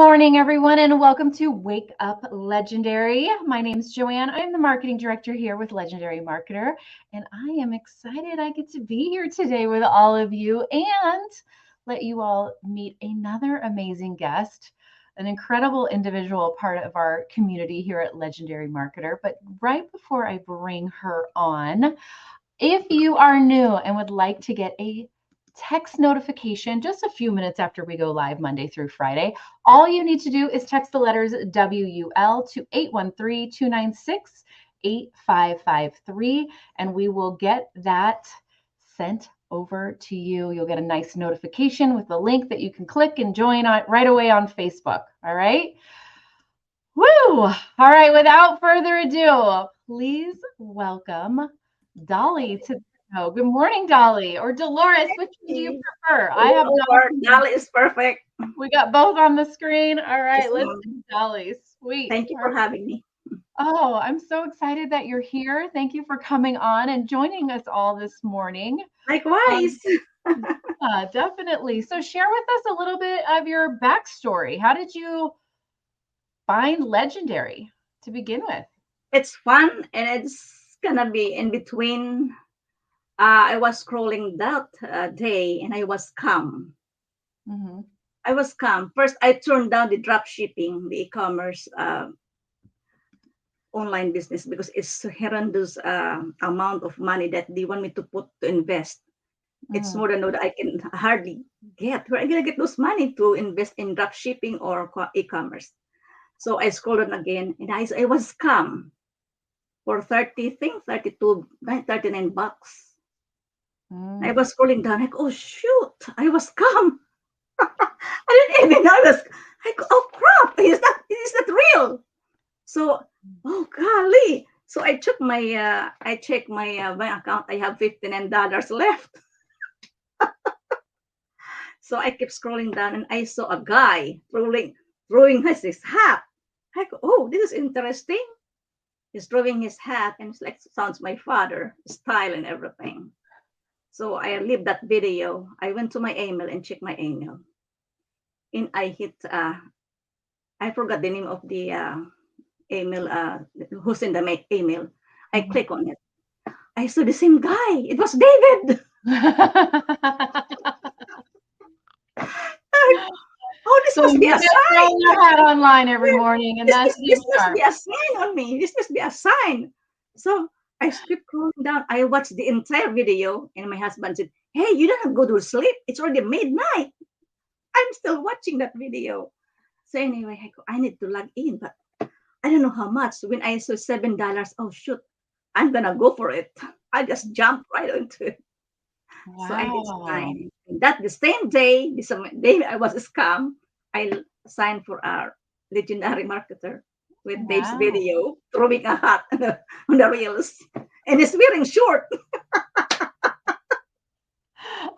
morning, everyone, and welcome to Wake Up Legendary. My name is Joanne. I'm the marketing director here with Legendary Marketer, and I am excited I get to be here today with all of you and let you all meet another amazing guest, an incredible individual part of our community here at Legendary Marketer. But right before I bring her on, if you are new and would like to get a text notification just a few minutes after we go live Monday through Friday, all you need to do is text the letters WUL to 813-296-8553, and we will get that sent over to you. You'll get a nice notification with the link that you can click and join on right away on Facebook. All right. Woo! All right. Without further ado, please welcome Dolly to the show. Good morning, Dolly, or Dolores. Which one do you prefer? I have Dolly is perfect. We got both on the screen. All right, Yes, let's ma'am. do Dolly. Sweet. Thank you for having me. Oh, I'm so excited that you're here. Thank you for coming on and joining us all this morning. Likewise. Definitely. So share with us a little bit of your backstory. How did you find Legendary to begin with? It's fun and it's gonna be in between. I was scrolling that day and I was calm. Mm-hmm. I was calm. First, I turned down the drop shipping, the e-commerce online business because it's a horrendous amount of money that they want me to put to invest. It's more than what I can hardly get. Where am I gonna get those money to invest in drop shipping or e-commerce? So I scrolled on again and I was scam for 30 things, 32, 39 bucks. I was scrolling down like, oh shoot, I was scam. I didn't even know I was. I go, oh crap, is that real? So, oh golly. So I checked my bank account. I have $59 left. So I kept scrolling down and I saw a guy throwing his hat. I go, oh, this is interesting. He's throwing his hat and it's like sounds my father style and everything. So I leave that video. I went to my email and checked my email. And I hit I forgot the name of the email who's in the email. I click on it. I saw the same guy. It was David. Oh, this So must be you a just throw sign. your hat online every morning, and that's This David must Sharpe. be a sign on me. This must be a sign. So I kept scrolling down. I watched the entire video, and my husband said, "Hey, you don't have to go to sleep. It's already midnight." I'm still watching that video. So anyway, I need to log in, but I don't know how much. When I saw $7, oh shoot, I'm gonna go for it. I just jumped right into it. So I did Wow. sign. That the same day, the same day I was scammed, I signed for our legendary marketer with Dave's Wow. video throwing a hat on the reels, and he's wearing short.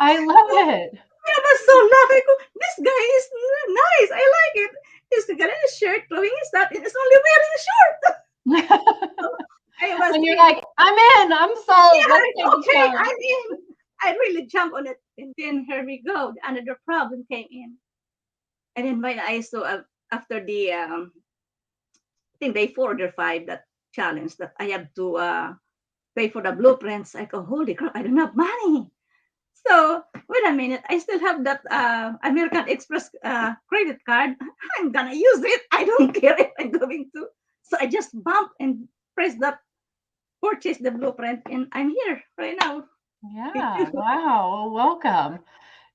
I love it. I was so laughing. I go, this guy is nice. I like it. He's got a shirt, throwing his hat, and he's only wearing a short. So I was And you're really, like, I'm in, I'm sold. Let's yeah, take the okay, challenge. I'm in. I really jumped on it, and then here we go. Another problem came in, and then when I saw after the I think day 4 or 5 that challenge that I have to pay for the blueprints. I go, holy crap, I don't have money. So wait a minute, I still have that American Express credit card. I'm gonna use it. I don't care if I'm going to. So I just bump and press that purchase the blueprint, and I'm here right now. Yeah, wow. Well, welcome.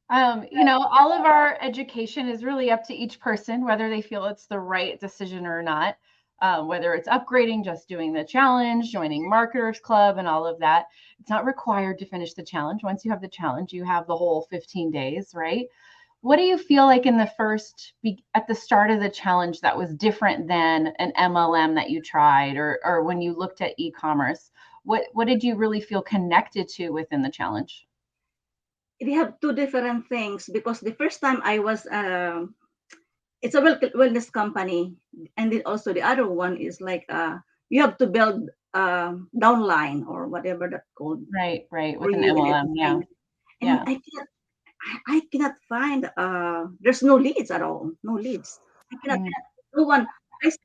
All of our education is really up to each person, whether they feel it's the right decision or not. Whether it's upgrading, just doing the challenge, joining Marketers Club, and all of that. It's not required to finish the challenge. Once you have the challenge, you have the whole 15 days, right? What do you feel like in the at the start of the challenge that was different than an MLM that you tried, or when you looked at e-commerce? What did you really feel connected to within the challenge? We have two different things because the first time I was it's a wellness company, and then also the other one is like you have to build downline or whatever that's called Right, for with an you and MLM, yeah, everything. And yeah. I cannot find there's no leads at all, no leads. I cannot. Mm. No one.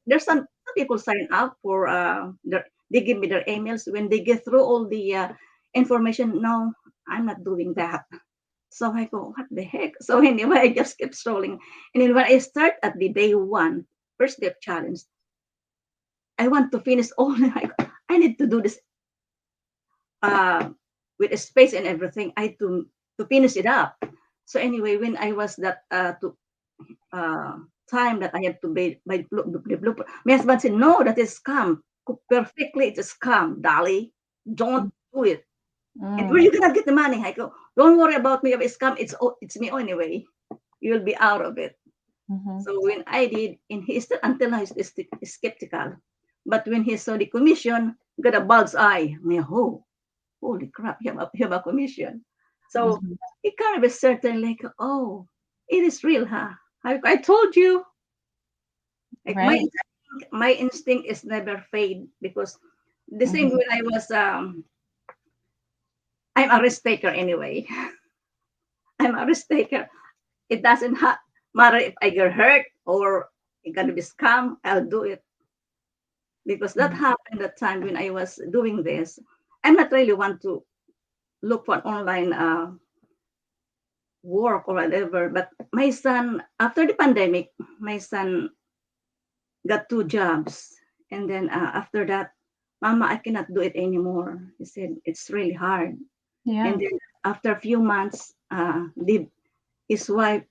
There's some people sign up for. They give me their emails when they get through all the information. No, I'm not doing that. So I go, what the heck? So anyway, I just kept scrolling. And then when I start at the day one, first day of challenge, I want to finish all. I need to do this uh, with a space and everything. I to finish it up. So anyway, when I was that uh, time that I have to by the blooper, my husband said, "No, that is scam. Perfectly, it's a scam, Dolly. Don't do it. And where are Mm. you gonna get the money?" I go, "Don't worry about me if it's scam. It's me anyway. You'll be out of it." Mhm. So when I did, and he still until now he's skeptical. But when he saw the commission, got a bull's eye. Me, oh, holy crap, you have a commission. So Mhm. he kind of is certain, like, oh, it is real, huh? I told you, like Right. my instinct is never fade because the same Mhm. when I was I'm a risk taker anyway. I'm a risk taker. It doesn't matter if I get hurt or it gonna be scam, I'll do it. Because that Mhm. happened that time when I was doing this. I'm not really want to look for online work or whatever. But my son, after the pandemic, my son got two jobs. And then after that, Mama, I cannot do it anymore. He said, it's really hard. Yeah. And then after a few months, his wife,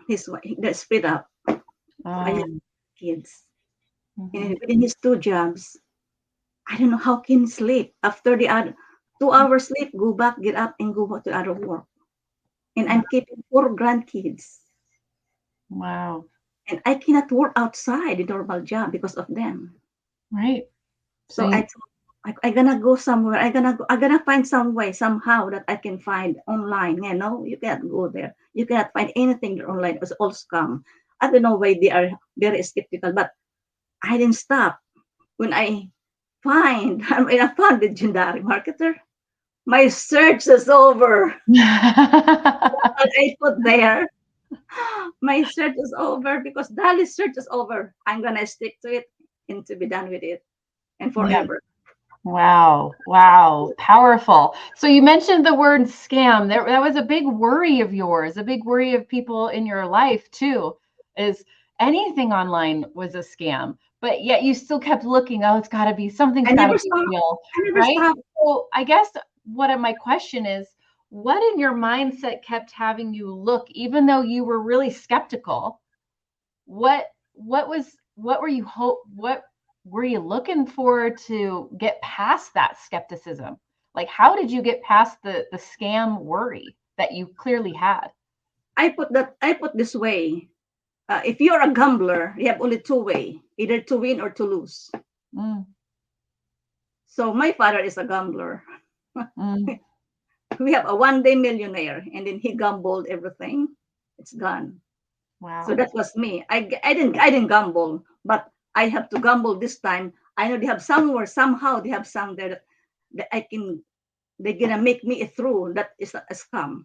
they split up. So I have Um. kids. Mhm. And within his two jobs, I don't know how can he sleep. After the other 2 hours sleep, go back, get up, and go back to other work. And I'm keeping four grandkids. Wow. And I cannot work outside the normal job because of them. Right. So So I you, thought I gonna go somewhere. I gonna find some way somehow that I can find online. You know, you cannot go there. You cannot find anything there online. It's all scam. I don't know why they are very skeptical, but I didn't stop. When I when I found the legendary marketer, my search is over. What I put there, my search is over because Dali's search is over. I'm gonna stick to it and to be done with it and yeah. forever. Wow. Wow. Powerful. So you mentioned the word scam. That was a big worry of yours, a big worry of people in your life too, is anything online was a scam. But yet you still kept looking, oh, it's gotta be something's I gotta never be stop. real, I never right? stop. So I guess my question is, what in your mindset kept having you look, even though you were really skeptical? What were you what were you looking for to get past that skepticism? Like how did you get past the scam worry that you clearly had? I put this way. If you're a gambler, you have only two way, either to win or to lose. Mm, So my father is a gambler. mm, We have a 1 day millionaire, and then he gambled everything. It's gone. So wow. that was me. I didn't gamble, but I have to gamble this time. I know they have somewhere somehow they have some there that I can they're gonna make me through. That is a scam.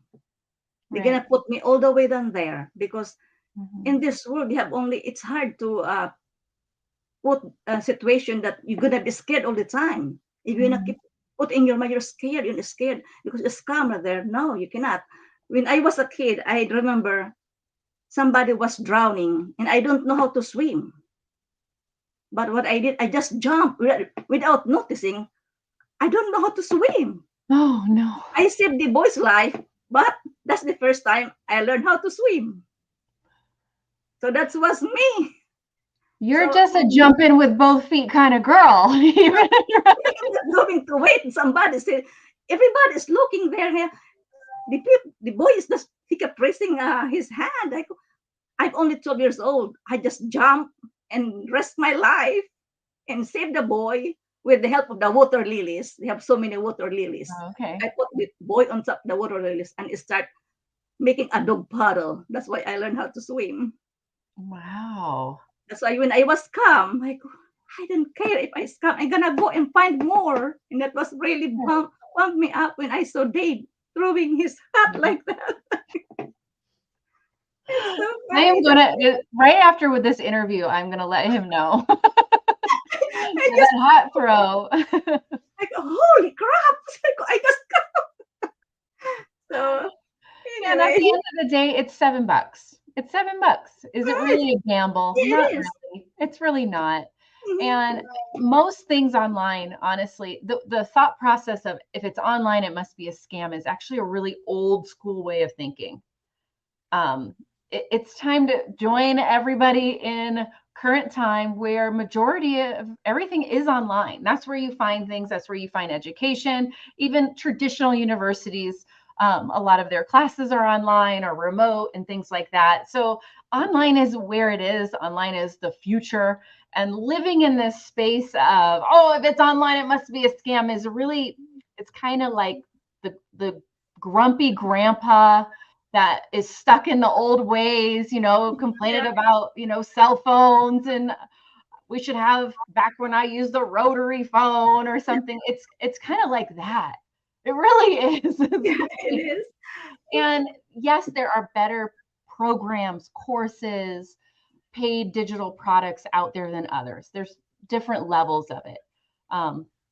They're Right. gonna put me all the way down there because Hmm. in this world you have only it's hard to put a situation that you're gonna be scared all the time. If you're gonna Hmm. keep put in your mind you're scared because the scam are there. No, you cannot. When I was a kid, I remember somebody was drowning and I don't know how to swim. But what I did, I just jumped without noticing. I don't know how to swim. Oh no. I saved the boy's life, but that's the first time I learned how to swim. So that was me. You're So just a jump in with both feet kind of girl. Even I ended up going to wait and somebody said, everybody's looking there. The boy is just, he kept raising his hand. I'm only 12 years old. I just jumped and risked my life and saved the boy with the help of the water lilies. They have so many water lilies. okay. I put the boy on top of the water lilies and start making a dog paddle. That's why I learned how to swim. Wow. That's why when I was calm, like I didn't care if I scam. I'm gonna go and find more. And that was really pumped me up when I saw Dave throwing his hat like that. It's so I am funny. gonna right after with this interview, I'm gonna let him know I that just hot throw. like, holy crap! I just so Yeah, and at anyway, the end of the day, it's $7. It's $7. Is it right? really a gamble? Yeah, Not it is. really. It's really not. Mhm. And most things online, honestly, the thought process of if it's online, it must be a scam is actually a really old school way of thinking. Um, it's time to join everybody in current time where majority of everything is online. That's where you find things. That's where you find education. Even traditional universities, a lot of their classes are online or remote and things like that. So online is where it is. Online is the future. And living in this space of, oh, if it's online, it must be a scam is really, it's kind of like the grumpy grandpa that is stuck in the old ways, complaining Yeah, about, cell phones and we should have back when I used the rotary phone or something. It's kind of like that. It really is. yeah, it is. And yes, there are better programs, courses, paid digital products out there than others. There's different levels of it.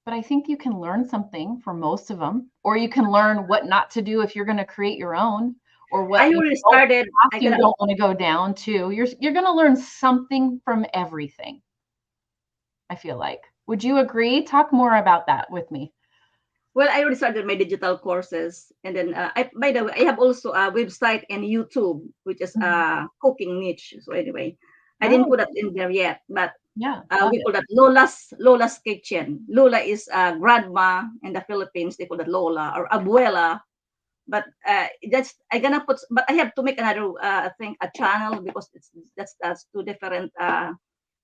But I think you can learn something from most of them, or you can learn what not to do if you're going to create your own, or what I you already don't started. I you gotta. don't want to go down to. You're going to learn something from everything. I feel like. Would you agree? Talk more about that with me. Well, I already started my digital courses, and then by the way, I have also a website and YouTube, which is Mhm. cooking niche. So anyway, I didn't Oh, put that in there yet, but yeah, love we it. call that Lola's Kitchen. Lola is grandma in the Philippines. They call that Lola or Abuela. But that's I gonna put. But I have to make another I think a channel because that's two different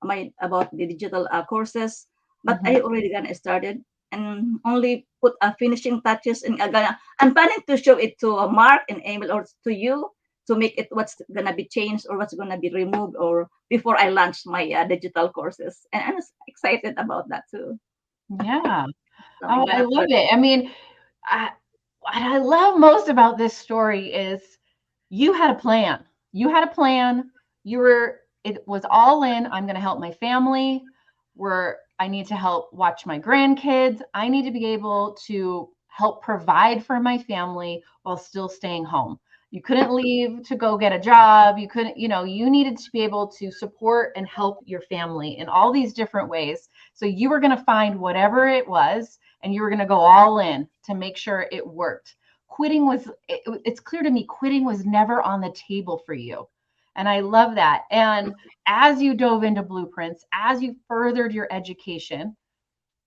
my about the digital courses. But Mhm. I already gonna started and only put finishing touches and I'm planning to show it to Mark and Emil or to you to make it what's gonna be changed or what's gonna be removed or before I launch my digital courses and I'm excited about that too. Yeah. So I'm Oh, I gonna love put it. I mean, what I love most about this story is you had a plan. You had a plan. It was all in. I'm going to help my family. I need to help watch my grandkids. I need to be able to help provide for my family while still staying home. You couldn't leave to go get a job. You couldn't, you needed to be able to support and help your family in all these different ways. So you were going to find whatever it was and you were going to go all in to make sure it worked. It's clear to me quitting was never on the table for you. And I love that. And as you dove into blueprints, as you furthered your education,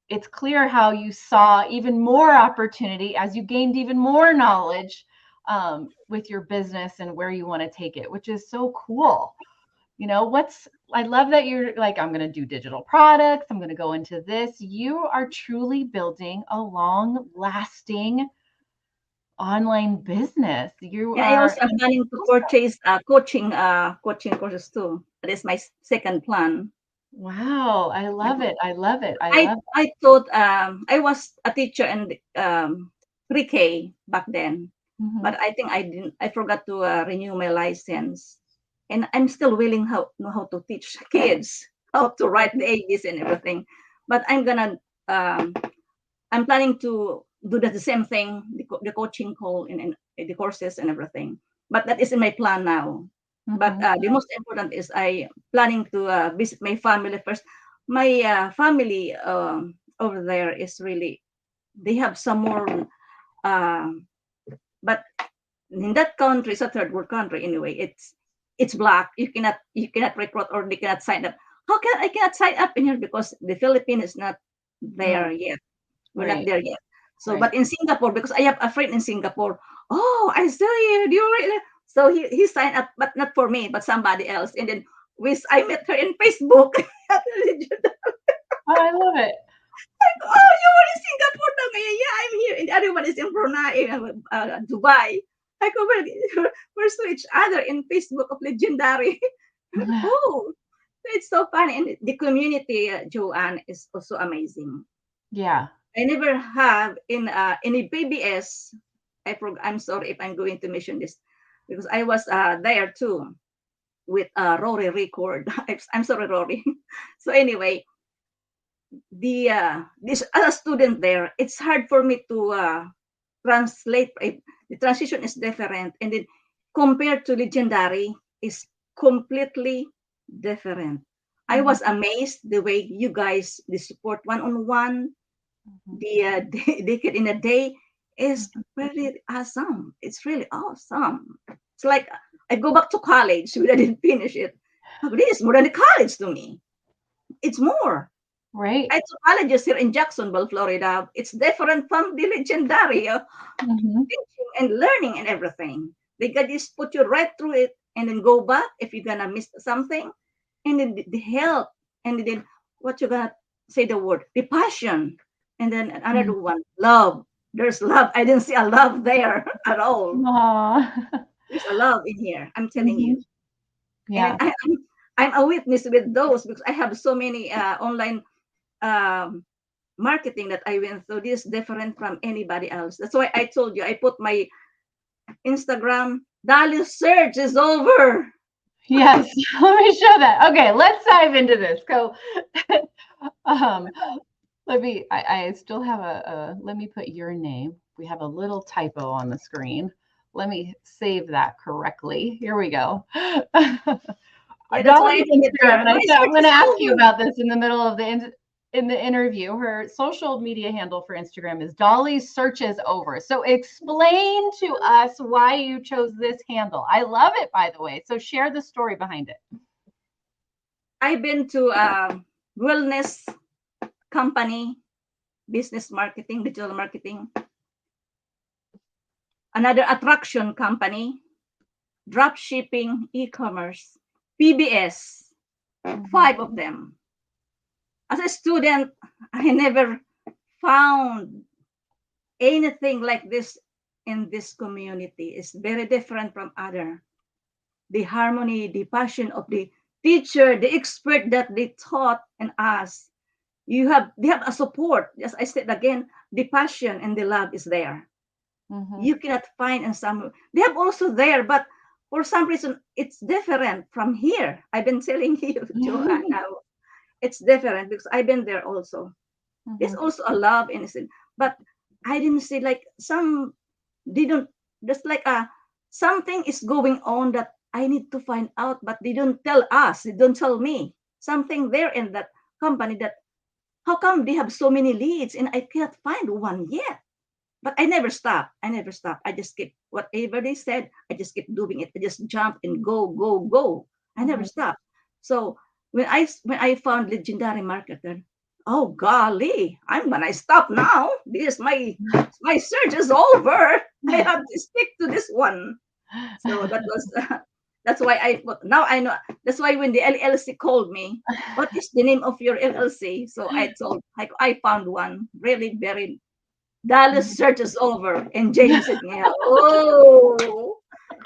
it's clear how you saw even more opportunity as you gained even more knowledge with your business and where you want to take it, which is so cool. I love that you're like, I'm going to do digital products, I'm going to go into this. You are truly building a long lasting online business. You Yeah, I are also am planning to purchase coaching courses too. That is my second plan. wow, I love it. I love it. I I love I thought I was a teacher in pre-K back then, it. but I think I forgot to renew my license, and I'm still willing how know how to teach kids how to write the ABs and everything, but um, I'm planning to do the same thing, the coaching call in the courses and everything. But that is in my plan now. But Mhm. the most important is I planning to visit my family first. My family over there is really they have some more, um, but in that country, it's a third world country anyway. It's black. You cannot recruit or they cannot sign up. How can I cannot sign up in here because the Philippines is not Mm, there yet. We're not right, there yet. So, right. but in Singapore, because I have a friend in Singapore, oh, I saw you. Do you really? So he signed up, but not for me, but somebody else. And then I met her in Facebook. Oh, I love it. Oh, you were in Singapore now. Yeah, I'm here. And the other one is in Brunei, Dubai. I go, well, we're so each other in Facebook of Legendary. Oh, it's so funny. And the community, Joanne, is also amazing. Yeah. I never have in a PBS. I'm sorry if I'm going to mention this. because I was there too with Rory record. I'm sorry, Rory. So anyway, the this as a student there, it's hard for me to translate. The transition is different, and then compared to legendary is completely different. I Mhm. was amazed the way you guys the support one on one, Mhm. the decade in a day is Mhm. really awesome. It's really awesome. It's like I go back to college when I didn't finish it. Oh, this is more than a college to me. It's more. Right. I took colleges here in Jacksonville, Florida. It's different from the legendary Mhm. teaching and learning and everything. They can just put you right through it and then go back if you're gonna miss something, and then the help, and then what you're gonna say the word, the passion, and then Mhm. another one, love. There's love. I didn't see a love there at all. Aw. There's a love in here. I'm telling you. Mhm. And then Yeah. I'm a witness with those because I have so many online um, marketing that I went through. This is different from anybody else. That's why I told you I put my Instagram. Dolly search is over. Yes. Let me show that. Okay, let's dive into this. Go. Um, I still have let me put your name. We have a little typo on the screen. Let me save that correctly. Here we go. Yeah, that's why I Dolly's put it Instagram, there. and I My said I'm search going to is ask you over. about this in the middle of in the interview. Her social media handle for Instagram is Dolly's searches over. So explain to us why you chose this handle. I love it, by the way. So share the story behind it. I've been to wellness company, business marketing, digital marketing, another attraction company, drop shipping, e-commerce, PBS, Mhm. five of them. As a student, I never found anything like this in this community. It's very different from other. The harmony, the passion of the teacher, the expert that they taught and us. They have a support. As I said again, the passion and the love is there. Mhm. You cannot find in some. They have also there, but for some reason it's different from here. I've been telling you, Joanna, it's different because I've been there also. There's Mhm. also a love innocent, but I didn't see like some didn't just like something is going on that I need to find out, but they don't tell us, they don't tell me something there in that company that how come they have so many leads and I can't find one yet. But I never stop. I never stop. I just keep whatever they said. I just keep doing it. I just jump and go, go, go. I never Mhm. stop. So when I found legendary marketer, oh golly, I'm gonna stop now. This my search is over. I have to stick to this one. So that was that's why now I know. That's why when the LLC called me, what is the name of your LLC? So I told I found one really very Dallas Mhm. search is over. And Jamie said, yeah, oh.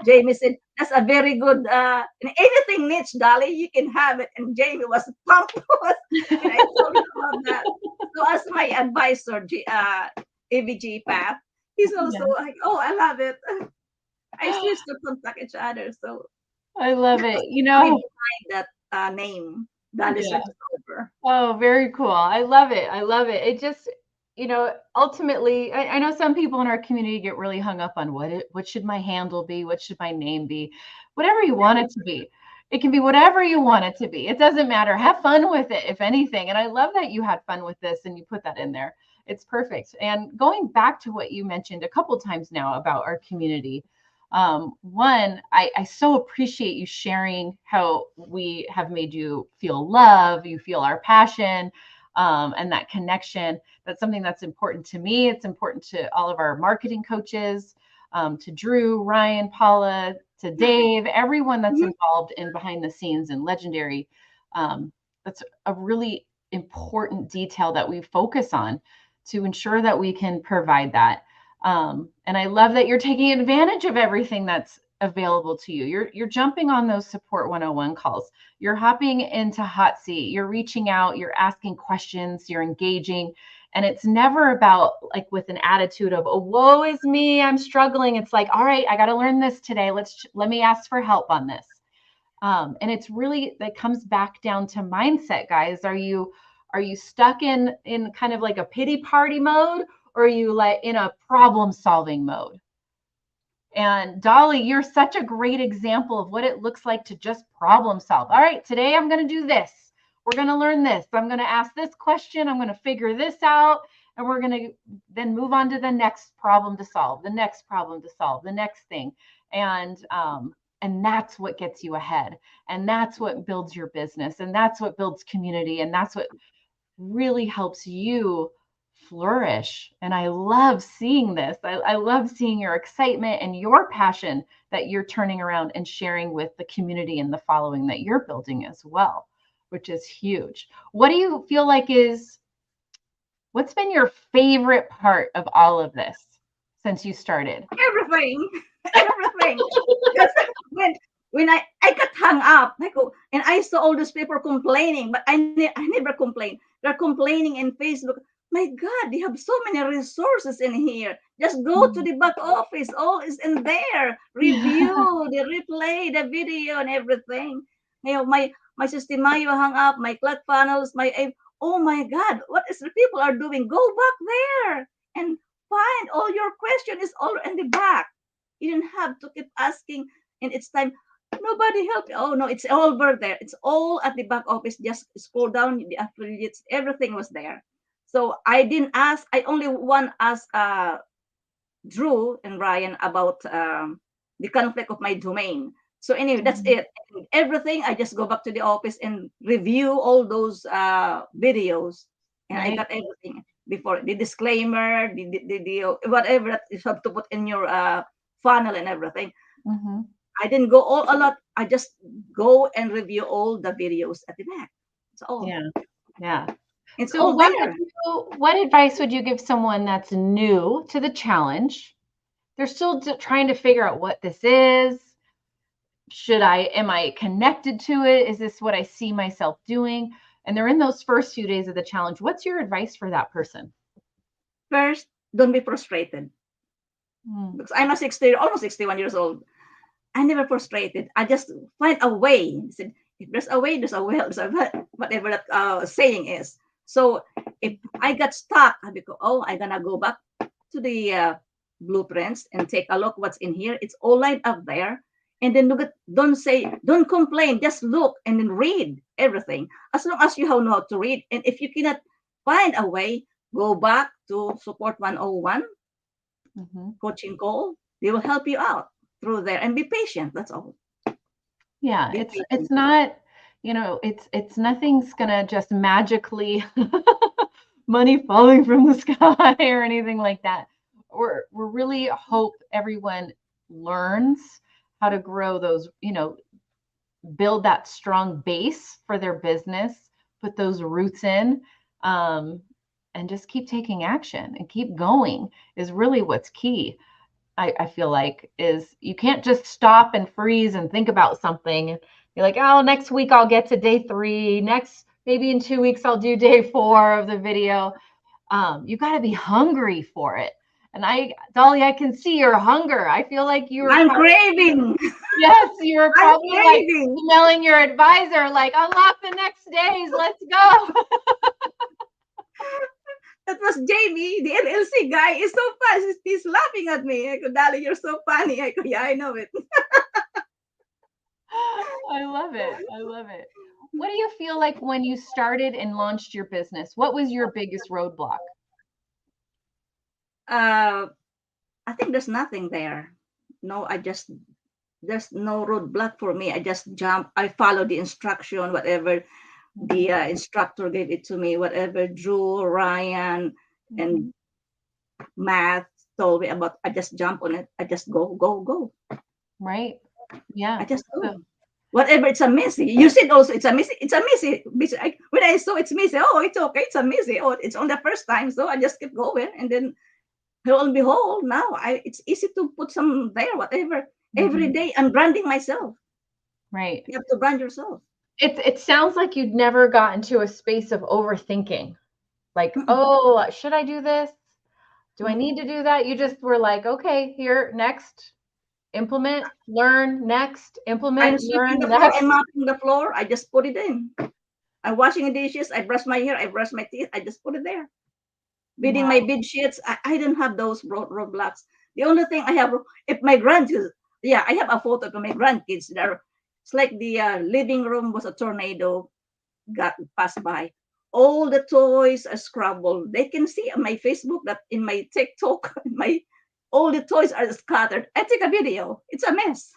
Jamie said, that's a very good, in anything niche, Dolly, you can have it. And Jamie was pumped when I told him about that. So as my advisor, AVG Path, he's also Yeah. like, oh, I love it. I still still contact each other. So I love that it. was the You story know, behind that name, Dallas yeah. search is over. Oh, very cool. I love it. I love it. It just, ultimately, I know some people in our community get really hung up on what should my handle be? What should my name be? Whatever you want it to be. It can be whatever you want it to be. It doesn't matter. Have fun with it, if anything. And I love that you had fun with this and you put that in there. It's perfect. And going back to what you mentioned a couple times now about our community, one, I so appreciate you sharing how we have made you feel love, you feel our passion, and that connection. That's something that's important to me. It's important to all of our marketing coaches, to Drew, Ryan, Paula, to Dave, everyone that's Mhm. involved in behind the scenes and legendary. That's a really important detail that we focus on to ensure that we can provide that. And I love that you're taking advantage of everything that's available to you. You're jumping on those support 101 calls. You're hopping into hot seat. You're reaching out. You're asking questions. You're engaging. And it's never about like with an attitude of, oh, woe is me, I'm struggling. It's like, all right, I got to learn this today. Let me ask for help on this. And it's really, that comes back down to mindset, guys. Are you stuck in kind of like a pity party mode, or are you like in a problem solving mode? And Dolly, you're such a great example of what it looks like to just problem solve. All right, today I'm going to do this. We're going to learn this. I'm going to ask this question. I'm going to figure this out. And we're going to then move on to the next problem to solve, the next problem to solve, the next thing. And that's what gets you ahead. And that's what builds your business. And that's what builds community. And that's what really helps you flourish. And I love seeing this. I love seeing your excitement and your passion that you're turning around and sharing with the community and the following that you're building as well, which is huge. What do you feel like what's been your favorite part of all of this since you started? Everything. Everything. Because when I got hung up, I go, and I saw all those people complaining, but I never complain. They're complaining in Facebook. My God, they have so many resources in here. Just go to the back office. All is in there. Review, the replay, the video, and everything. You know, my Sistemayo hung up, my clock panels, oh my God, what is the people are doing? Go back there and find all your question is all in the back. You don't have to keep asking, and it's time. Nobody help you. Oh no, it's all over there. It's all at the back office. Just scroll down the affiliates. Everything was there. So I didn't ask. I only one asked Drew and Ryan about the conflict of my domain. So anyway, that's it. Everything, I just go back to the office and review all those videos, and I got everything before the disclaimer, the whatever that you have to put in your funnel and everything. I didn't go all a lot. I just go and review all the videos at the back. That's all. Yeah. It's so all there. what advice would you give someone that's new to the challenge? They're still trying to figure out what this is. Am I connected to it? Is this what I see myself doing? And they're in those first few days of the challenge. What's your advice for that person? First, don't be frustrated. Because I'm almost 61 years old. I never frustrated. I just find a way. I said, if there's a way, there's a will. There's whatever that saying is. So if I got stuck, I go, oh, I'm gonna go back to the blueprints and take a look what's in here. It's all lined up there. And then look at, don't complain, just look and then read everything. As long as you know how to read. And if you cannot find a way, go back to Support 101, coaching call. They will help you out through there, and be patient. That's all. Yeah, it's not, it's nothing's gonna just magically money falling from the sky or anything like that. We're really hope everyone learns how to grow those, build that strong base for their business, put those roots in, and just keep taking action and keep going is really what's key. I feel like is you can't just stop and freeze and think about something. You're like, oh, next week I'll get to day 3. Maybe in 2 weeks I'll do day 4 of the video. You got to be hungry for it. And Dolly, I can see your hunger. I feel like I'm craving. Yes, you were probably like emailing your advisor, like, unlock the next days. Let's go. That was Jamie, the LLC guy. Is so funny. He's laughing at me. I go, Dolly, you're so funny. I go, yeah, I know it. I love it. I love it. What do you feel like when you started and launched your business? What was your biggest roadblock? I think there's nothing there. No, there's no roadblock for me. I just jump. I follow the instruction, whatever the instructor gave it to me, whatever Drew, Ryan, and Matt told me about. I just jump on it. I just go. Right. Yeah. I just go. Whatever, it's a messy. You said also it's a messy. It's a messy. When I saw it's messy, oh, it's okay. It's a messy. Oh, it's on the first time. So I just keep going. And then lo and behold, now it's easy to put some there, whatever. Every day I'm branding myself. Right. You have to brand yourself. It sounds like you'd never got into a space of overthinking. Like, oh, should I do this? Do I need to do that? You just were like, okay, here, next, implement, learn, next, I'm implement, sweeping learn, the floor, I'm next. mopping the floor. I just put it in. I'm washing the dishes. I brush my hair. I brush my teeth. I just put it there. Bedding my Wow. bed sheets. I don't have those roadblocks. The only thing I have, if my grandkids, yeah, I have a photo of my grandkids. There, it's like the living room was a tornado got passed by. All the toys are scrabbled. They can see on my Facebook that in my TikTok, my all the toys are scattered. I take a video. It's a mess.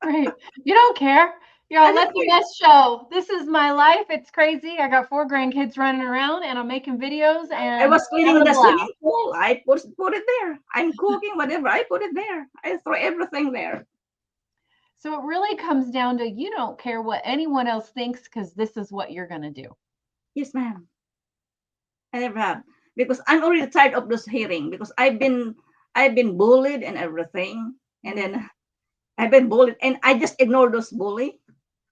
Right. You don't care. You're I all, let don't the care. mess show. This is my life. It's crazy. I got 4 grandkids running around and I'm making videos I and was cleaning having a the blast. swimming pool. I put it there. I'm cooking whatever. I put it there. I throw everything there. So it really comes down to you don't care what anyone else thinks because this is what you're going to do. Yes, ma'am. I never have because I'm already tired of this hearing because I've been bullied and everything, and Mm. then I've been bullied and I just ignore those bully.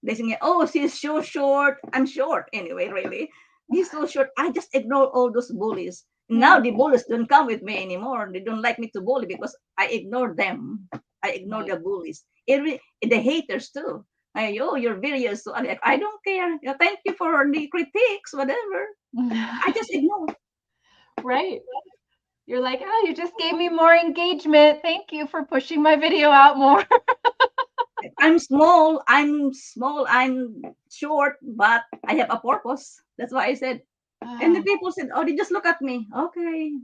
They say, "Oh, she's so short." I'm short anyway. Really, he's so short. I just ignore all those bullies. Yeah. Now the bullies don't come with me anymore. They don't like me to bully because I ignore them. I ignore Right. the bullies. The haters too. Oh, your videos. So I don't care. Yeah, thank you for the critiques, whatever. I just ignore. Right. You're like, oh, you just gave me more engagement. Thank you for pushing my video out more. I'm small. I'm small. I'm short, but I have a purpose. That's why I said. And the Oh, people said, "Oh, they just look at me." Okay.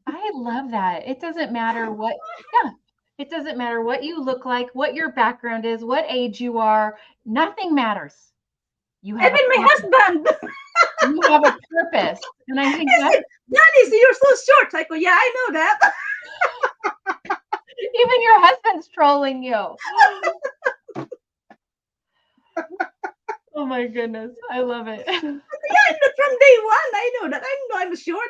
I love that. It doesn't matter what, yeah, it doesn't matter what you look like, what your background is, what age you are. Nothing matters. You have a Even my purpose. husband. You have a purpose. And I think He that's said, "Daddy, so you're so short." I go, "Yeah, I know that." even your husband's trolling you. Oh my goodness. I love it. Yeah, and from day one, I know that. I know I'm short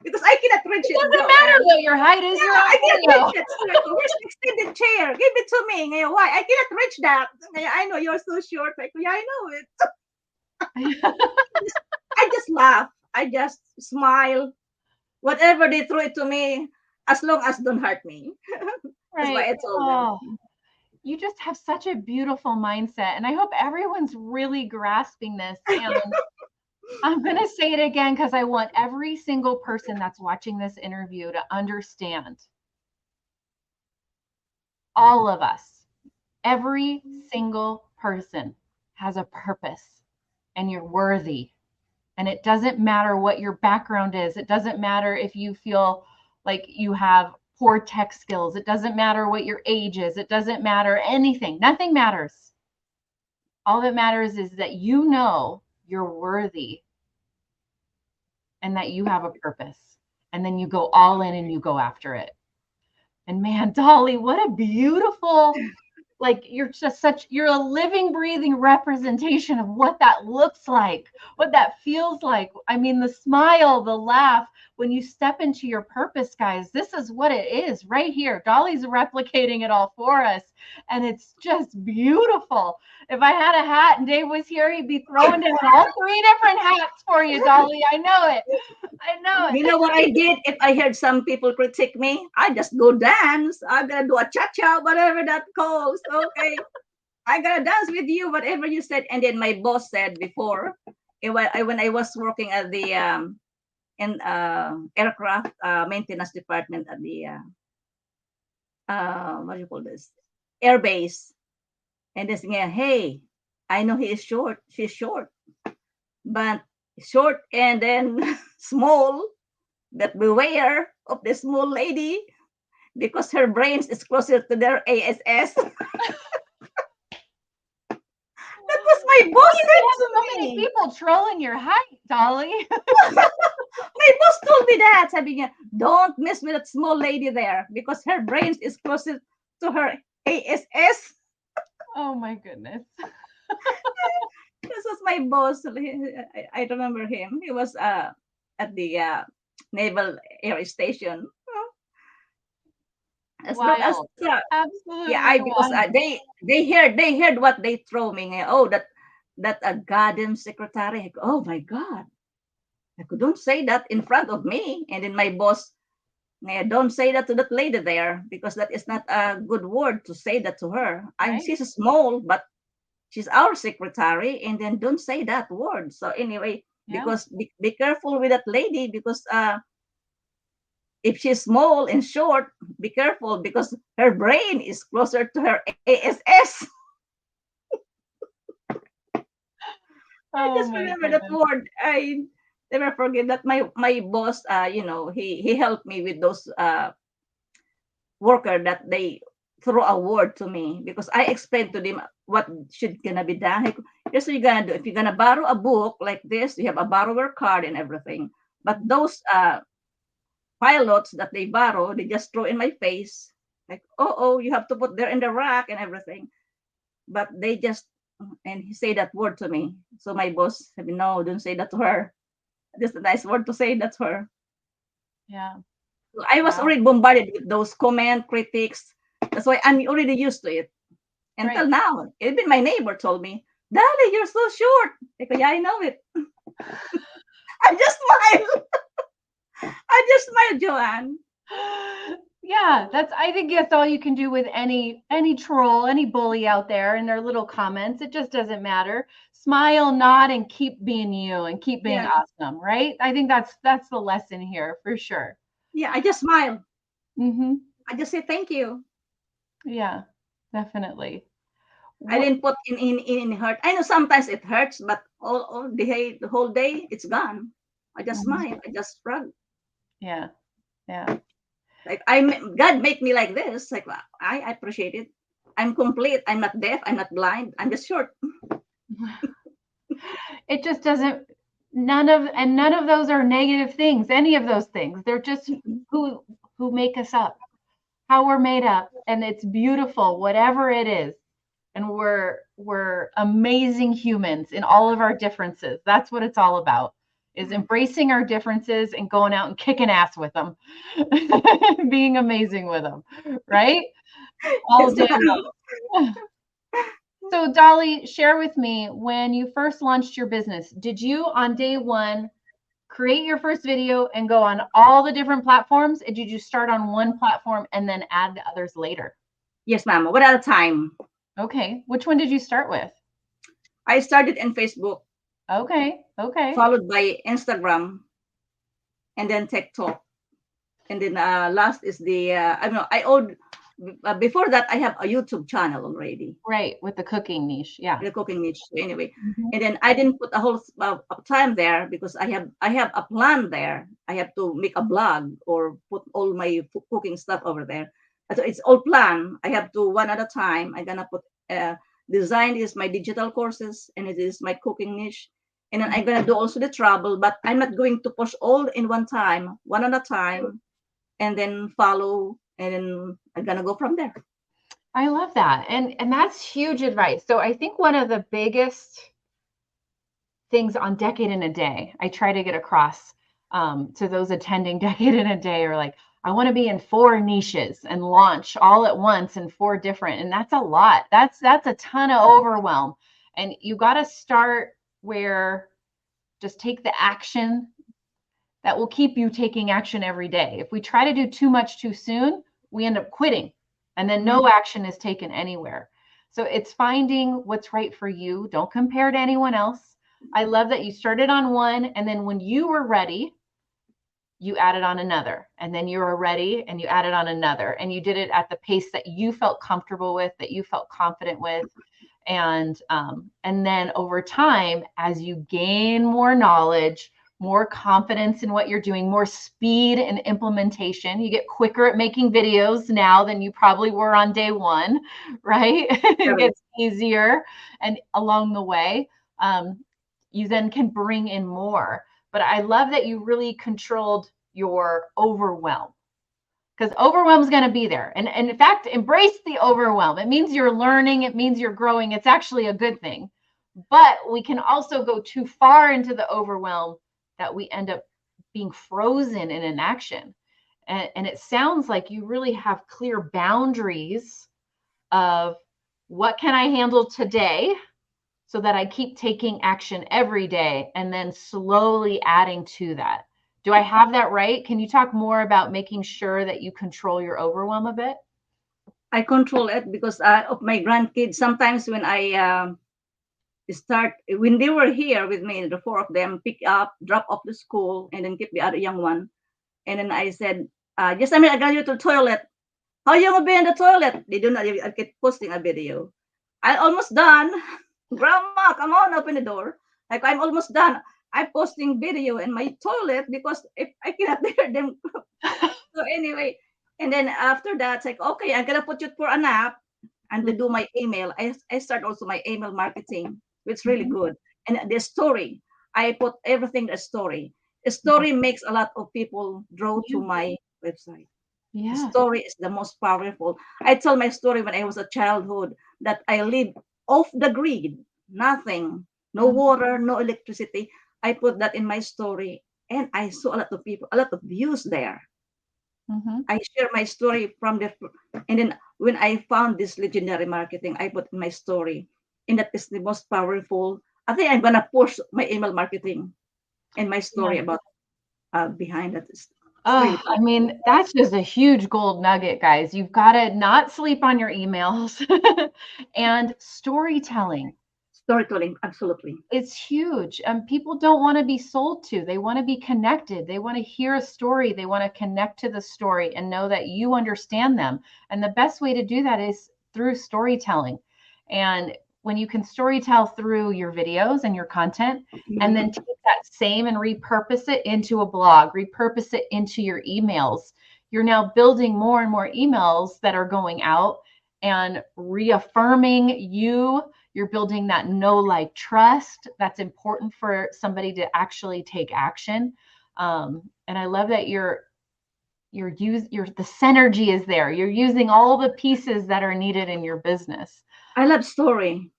because I cannot reach It it. doesn't matter what your height is. You're Yeah, I on cannot reach video. it. So I go, "Where's the extended chair? Give it to me." Ngayon, why? I cannot reach that. Ngayon, I know you're so short. I go, "Yeah, I know it." I just laugh. I just smile. Whatever they throw it to me, as long as don't hurt me. That's why Right. I told them. Oh, you just have such a beautiful mindset. And I hope everyone's really grasping this. And I'm going to say it again because I want every single person that's watching this interview to understand all of us, every single person has a purpose and you're worthy. And it doesn't matter what your background is. It doesn't matter if you feel like you have poor tech skills. It doesn't matter what your age is. It doesn't matter anything. Nothing matters. All that matters is that you know you're worthy and that you have a purpose. And then you go all in and you go after it. And man, Dolly, what a beautiful, like you're a living, breathing representation of what that looks like, what that feels like. I mean, the smile, the laugh, when you step into your purpose, guys, this is what it is right here. Dolly's replicating it all for us. And it's just beautiful. If I had a hat and Dave was here, he'd be throwing down all 3 different hats for you, Dolly. I know it. I know You it. know what I did? If I heard some people critique me, I just go dance. I'm gonna do a cha-cha, whatever that calls. Okay, I gotta dance with you, whatever you said. And then my boss said before, when I was working at the in aircraft maintenance department at the what do you call this, airbase, and this yeah, hey, I know he is short, she's short, but short and then small. But beware of the small lady because her brains is closer to their ASS. That was my Why boss do said you to have so many me. people trolling your height, Dolly? My boss told me that. Sabi niya, don't mess with that small lady there because her brains is closer to her ASS. Oh my goodness. This was my boss. I remember him. He was at the Naval Air Station. As long as Wild. yeah, I Absolutely because wild. they heard what they throw me. Oh, that a goddamn secretary. I go, oh my god. I could, don't say that in front of me. And then my boss, don't say that to that lady there because that is not a good word to say that to her. Right. She's small, but she's our secretary. And then don't say that word. So anyway, Yeah. because be careful with that lady because if she's small and short, be careful because her brain is closer to her ASS. I Oh just my remember that goodness. word. I never forget that my boss, he helped me with those worker that they throw a word to me because I explained to them what should gonna be done. Like, here's what you're gonna do. If you're gonna borrow a book like this, you have a borrower card and everything. But Mhm. those pilots that they borrow, they just throw in my face. Like, you have to put there in the rack and everything. But they just and he said that word to me. So my boss said, no, don't say that to her. Just a nice word to say that to her. Yeah. So I was Wow. already bombarded with those comment critics. That's why I'm already used to it. Until Right. now. Even my neighbor told me, Dali, you're so short. I go, yeah, I know it. I just smile. I just smile, Joanne. Yeah, I think that's all you can do with any troll, any bully out there and their little comments. It just doesn't matter. Smile, nod, and keep being you and keep being Yeah. awesome, right? I think that's the lesson here for sure. Yeah, I just smile. Mm-hmm. I just say thank you. Yeah, definitely. I What didn't put in hurt. I know sometimes it hurts, but all the whole day it's gone. I just Mhm. smile. I just shrug. Yeah, yeah. Like God make me like this. Like wow, I appreciate it. I'm complete. I'm not deaf. I'm not blind. I'm just short. It just doesn't none of those are negative things, any of those things. They're just who who make us up, how we're made up, and it's beautiful, whatever it is. And we're amazing humans in all of our differences. That's what it's all about. Is embracing our differences and going out and kicking ass with them. Being amazing with them, right? All Yes, day ma'am. long. So, Dolly, share with me when you first launched your business, did you on day one create your first video and go on all the different platforms? Or did you start on one platform and then add the others later? Yes, ma'am. One at a time. Okay. Which one did you start with? I started in Facebook, Okay. Okay. followed by Instagram, and then TikTok, and then last is the I don't know. I owed before that I have a YouTube channel already, Right. With the cooking niche. Yeah. the cooking niche. So anyway, Mhm. and then I didn't put a whole of time there because I have a plan there. I have to make a blog or put all my cooking stuff over there. So it's all plan. I have to one at a time. I'm gonna put design is my digital courses and it is my cooking niche. And then I'm gonna do also the travel, but I'm not going to push all in one time, one at a time, and then follow, and then I'm gonna go from there. I love that. And that's huge advice. So I think one of the biggest things on Decade in a Day I try to get across to those attending Decade in a Day are like, I want to be in 4 niches and launch all at once in 4 different. And that's a lot. That's a ton of overwhelm. And you got to start where just take the action that will keep you taking action every day. If we try to do too much too soon, we end up quitting and then no Mhm. action is taken anywhere. So it's finding what's right for you. Don't compare to anyone else. I love that you started on one and then when you were ready, you added on another and then you were ready and you added on another and you did it at the pace that you felt comfortable with, that you felt confident with. And then over time, as you gain more knowledge, more confidence in what you're doing, more speed and implementation, you get quicker at making videos now than you probably were on day one, right? It Correct. gets easier and along the way, you then can bring in more. But I love that you really controlled your overwhelm because overwhelm is going to be there. And in fact, embrace the overwhelm. It means you're learning, it means you're growing. It's actually a good thing. But we can also go too far into the overwhelm that we end up being frozen in inaction. And it sounds like you really have clear boundaries of what can I handle today so that I keep taking action every day and then slowly adding to that. Do I have that right? Can you talk more about making sure that you control your overwhelm a bit? I control it because of my grandkids. Sometimes when I start, when they were here with me, the four of them pick up, drop off to school, and then keep the other young one. And then I said, just a minute, I got you to the toilet. How you gonna be in the toilet? They do not. I keep posting a video. I almost done. Grandma, come on, open the door. Like I'm almost done. I'm posting video in my toilet because if I cannot hear them. So anyway, and then after that, it's like, okay, I'm gonna put you for a nap and to do my email. I start also my email marketing, which is really Mhm. good. And the story, I put everything a story. A story makes a lot of people draw to Yeah. my website. The Yeah. story is the most powerful. I tell my story when I was a childhood that I lived off the grid, nothing, no Mhm. water, no electricity. I put that in my story and I saw a lot of people, a lot of views there. Mhm. I share my story from the, and then when I found this legendary marketing, I put in my story, and that is the most powerful. I think I'm gonna push my email marketing and my Yeah. story about behind that. It's really Oh, I mean, that's just a huge gold nugget, guys. You've got to not sleep on your emails. And storytelling storytelling. Absolutely. is huge. People don't want to be sold to. They want to be connected. They want to hear a story. They want to connect to the story and know that you understand them. And the best way to do that is through storytelling. And when you can storytell through your videos and your content, and then Mhm. take that same and repurpose it into a blog, repurpose it into your emails, you're now building more and more emails that are going out and reaffirming you. You're building that know, like, trust that's important for somebody to actually take action. And I love that your the synergy is there. You're using all the pieces that are needed in your business. I love story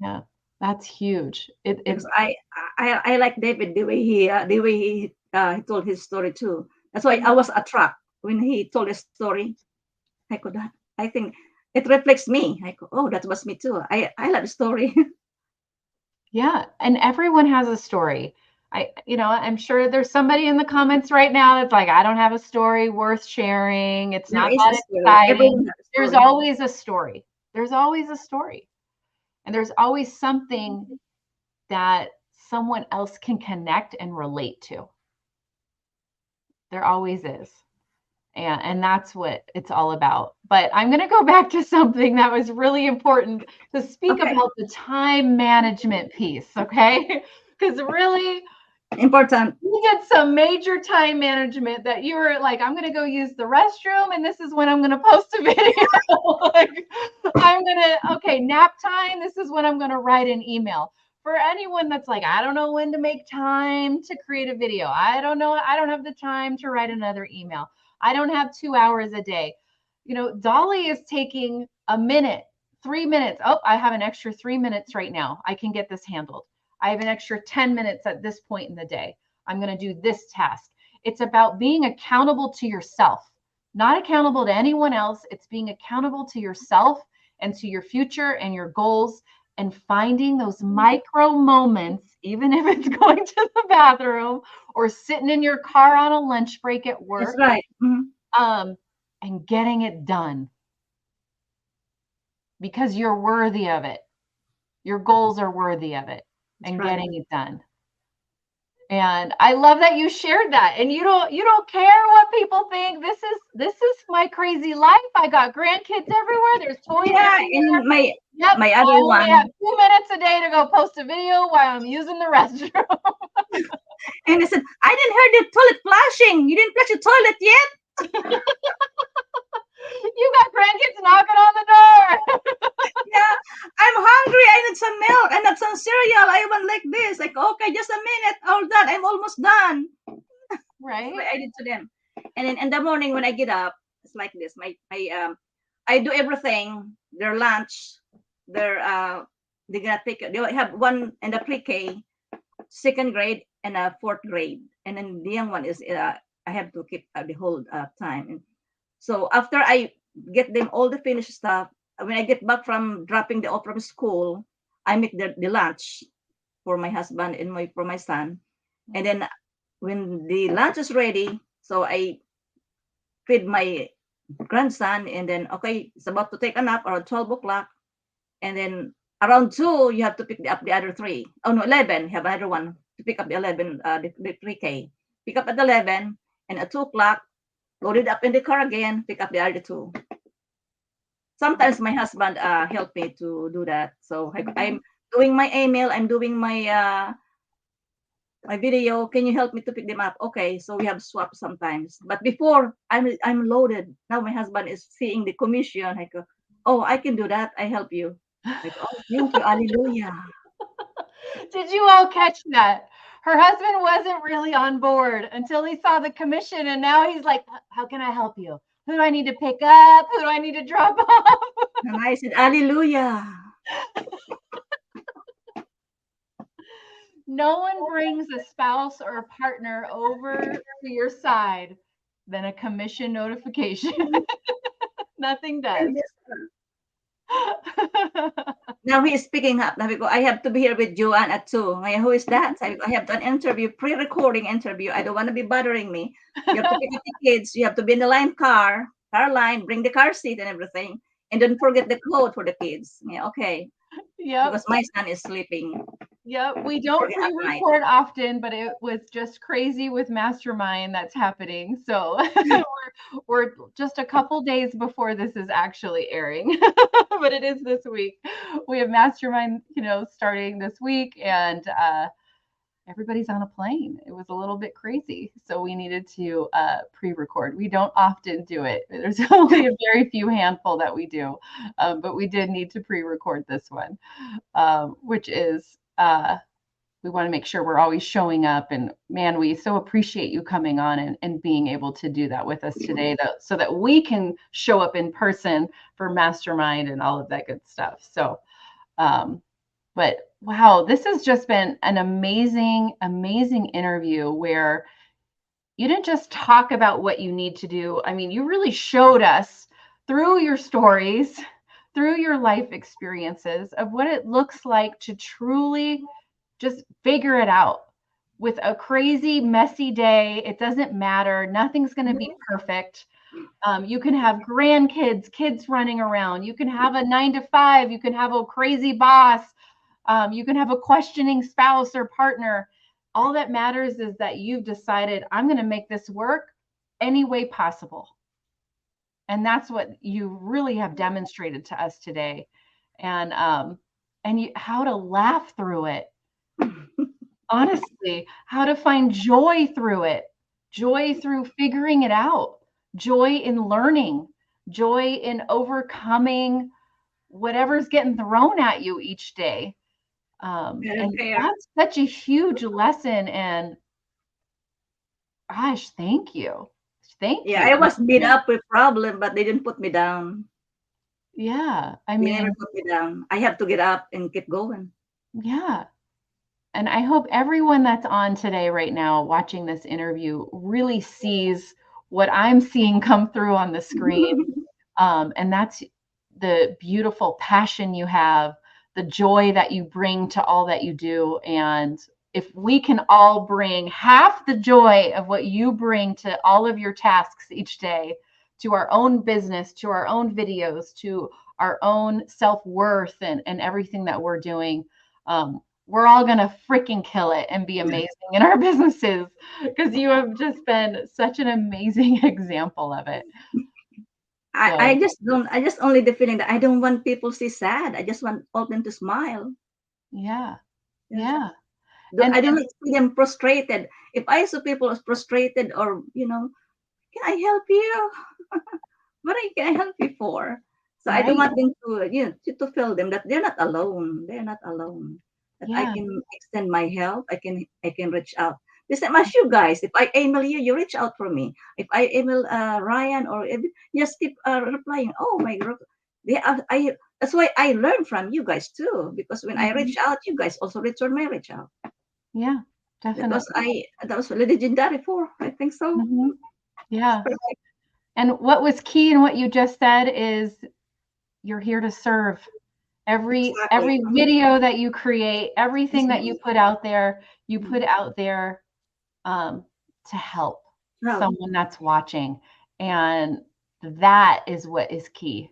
Yeah, that's huge. because I like David the way he told his story too. That's why I was attracted when he told his story. I could I think it reflects me. I go, oh, that was me too. I love story. Yeah, and everyone has a story. I'm sure there's somebody in the comments right now that's like, I don't have a story worth sharing. It's There not is a that story. exciting. Everyone has a There's story. always a story. There's always a story. And there's always something that someone else can connect and relate to. There always is. And that's what it's all about. But I'm going to go back to something that was really important to speak Okay, about the time management piece, okay? Because really, important. you did some major time management that you were like, I'm going to go use the restroom, and this is when I'm going to post a video. Like, okay, nap time, this is when I'm going to write an email. For anyone that's like, I don't know when to make time to create a video, I don't know, I don't have the time to write another email, I don't have 2 hours a day. Dolly is taking a minute, 3 minutes. Oh, I have an extra 3 minutes right now. I can get this handled. I have an extra 10 minutes at this point in the day. I'm going to do this task. It's about being accountable to yourself, not accountable to anyone else. It's being accountable to yourself and to your future and your goals, and finding those micro moments, even if it's going to the bathroom or sitting in your car on a lunch break at That's work, right. um, and getting it done because you're worthy of it. Your goals are worthy of it, That's and right. getting it done. And I love that you shared that. And you don't care what people think. This is my crazy life. I got grandkids everywhere. There's toys Yeah, everywhere. and my Yep. my I other only have one, 2 minutes a day to go post a video while I'm using the restroom. and I said, I didn't hear the toilet flushing. You didn't flush the toilet yet? You got grandkids knocking on the door. Yeah, I'm hungry. I need some milk. I need some cereal. I want like this. Like, okay, just a minute. All done. I'm almost done. That's Right? what I did to them. And then in the morning when I get up, it's like this. I do everything. Their lunch, their they're gonna take. They have one in the pre-K, second grade, and a fourth grade, and then the young one is I have to keep the whole time. And so after I get them all the finished stuff, when I get back from dropping the off from school, I make the lunch for my husband and for my son. And then when the lunch is ready, so I feed my grandson, and then okay, it's about to take a nap around 12 o'clock, and then around 2 you have to pick up the other three. Oh no, 11. You have another one to pick up the 11, the 3K. Pick up at 11, and at 2 o'clock, load it up in the car again, pick up the other two. Sometimes my husband help me to do that. So I'm doing my email, I'm doing my video. Can you help me to pick them up? Okay, so we have swap sometimes. But before I'm loaded. Now my husband is seeing the commission. I go, oh, I can do that. I help you. I go, oh, thank you, hallelujah. Did you all catch that? Her husband wasn't really on board until he saw the commission, and now he's like, how can I help you? Who do I need to pick up? Who do I need to drop off? And I said, hallelujah. No one brings a spouse or a partner over to your side than a commission notification. Nothing does. Now he is picking up. Now we go, I have to be here with Joanne at 2. Who is that? I have an interview, pre-recording interview. I don't want to be bothering me. You have to pick up the kids. You have to be in the car line, bring the car seat and everything. And don't forget the clothes for the kids. Yeah, okay. Yep. Because my son is sleeping. Yep. We don't pre-record often, but it was just crazy with Mastermind that's happening. So we're just a couple days before this is actually airing, but it is this week. We have Mastermind, starting this week, and everybody's on a plane. It was a little bit crazy, so we needed to pre-record. We don't often do it. There's only a very few handful that we do, but we did need to pre-record this one, which is we want to make sure we're always showing up. And man, we so appreciate you coming on and being able to do that with us today, so that we can show up in person for Mastermind and all of that good stuff. So, but wow, this has just been an amazing, amazing interview where you didn't just talk about what you need to do. I mean, you really showed us through your stories, through your life experiences, of what it looks like to truly just figure it out with a crazy, messy day. It doesn't matter. Nothing's going to be perfect. You can have grandkids, kids running around. You can have a 9-to-5. You can have a crazy boss. You can have a questioning spouse or partner. All that matters is that you've decided, I'm going to make this work any way possible. And that's what you really have demonstrated to us today. And how to laugh through it. Honestly, how to find joy through it, joy through figuring it out, joy in learning, joy in overcoming whatever's getting thrown at you each day. And that's such a huge lesson. And gosh, thank you. Thank you. I was beat up with problem, but they didn't put me down. Yeah. They never put me down. I have to get up and keep going. Yeah. And I hope everyone that's on today right now watching this interview really sees what I'm seeing come through on the screen. And that's the beautiful passion you have, the joy that you bring to all that you do. And if we can all bring half the joy of what you bring to all of your tasks each day, to our own business, to our own videos, to our own self-worth and everything that we're doing, we're all going to freaking kill it and be amazing in our businesses, because you have just been such an amazing example of it. I just only the feeling that I don't want people to see sad. I just want all them to smile. Yeah. Yeah. I don't like to see them frustrated. If I saw people as frustrated or, can I help you? What can I help you for? So I don't want them to feel them that they're not alone. They're not alone. That I can extend my help. I can reach out. The same as you guys. If I email you, you reach out for me. If I email Ryan or just keep replying. Oh my God, that's why I learn from you guys too. Because when I reach out, you guys also return my reach out. Yeah, definitely. That was legendary for. I think so. Yeah. And what was key in what you just said is you're here to serve. Exactly. video that you create, everything that you Mhm. put out there, you put Mhm. out there to help Help. someone that's watching. And that is what is key,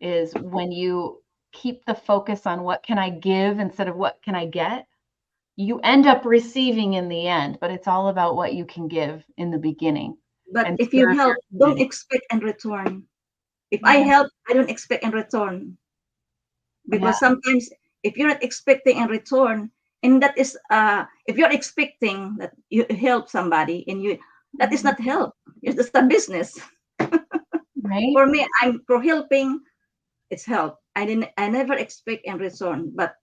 is when you keep the focus on what can I give instead of what can I get, you end up receiving in the end, but it's all about what you can give in the beginning But and if you serve your help, don't community. expect in return. If I Yeah, help, I don't expect in return. yeah, Because sometimes if you're not expecting in return, and that is if you're expecting that you help somebody and you that is mhm, not help. It's just a business. right? For me, I'm for helping, it's help. I never expect in return, but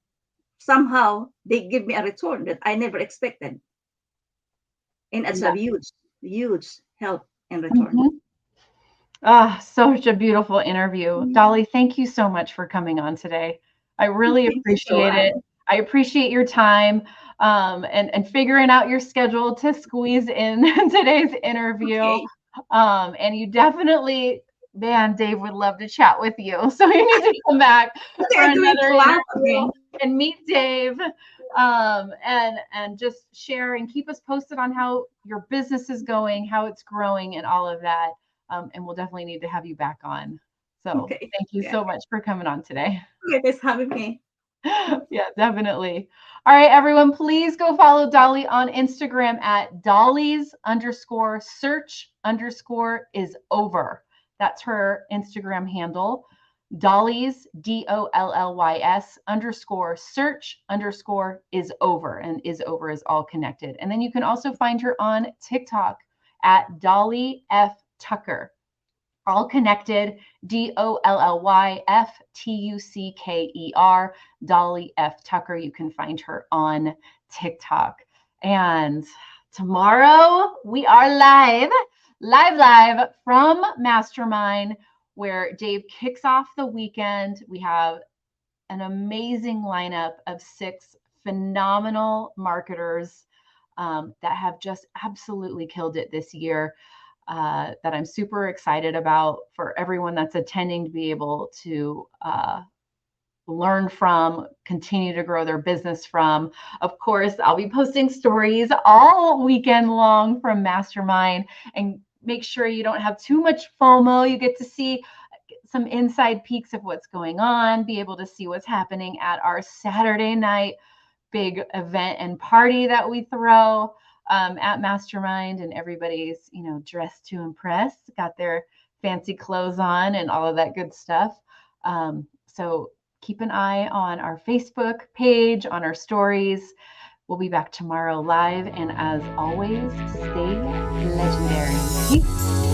somehow they give me a return that I never expected. And it's a Yeah. huge help in return. Mhm. Ah, such a beautiful interview. Mm. Dolly, thank you so much for coming on today. I really Thank you, appreciate it. Joanne. I appreciate your time and figuring out your schedule to squeeze in today's interview. Okay. And you definitely, man, Dave would love to chat with you. So you need to come back Okay, for I'm going another to laugh interview again. and meet Dave, and just share and keep us posted on how your business is going, how it's growing, and all of that. And we'll definitely need to have you back on. So Okay. thank you Yeah. so much for coming on today. Okay, thanks for having me. Yeah, definitely. All right, everyone, please go follow Dolly on Instagram at Dolly's underscore search underscore is over. That's her Instagram handle. Dolly's DOLLYS underscore search underscore is over, and is over is all connected. And then you can also find her on TikTok at Dolly F Tucker, all connected. DOLLYFTUCKER, Dolly F Tucker. You can find her on TikTok. And tomorrow we are live from Mastermind, where Dave kicks off the weekend. We have an amazing lineup of 6 phenomenal marketers that have just absolutely killed it this year, that I'm super excited about for everyone that's attending to be able to learn from, continue to grow their business from. Of course, I'll be posting stories all weekend long from Mastermind, and make sure you don't have too much FOMO. You get to see some inside peeks of what's going on, be able to see what's happening at our Saturday night big event and party that we throw at Mastermind, and everybody's, dressed to impress, got their fancy clothes on and all of that good stuff. So keep an eye on our Facebook page, on our stories. We'll be back tomorrow live, and as always, stay legendary. Peace.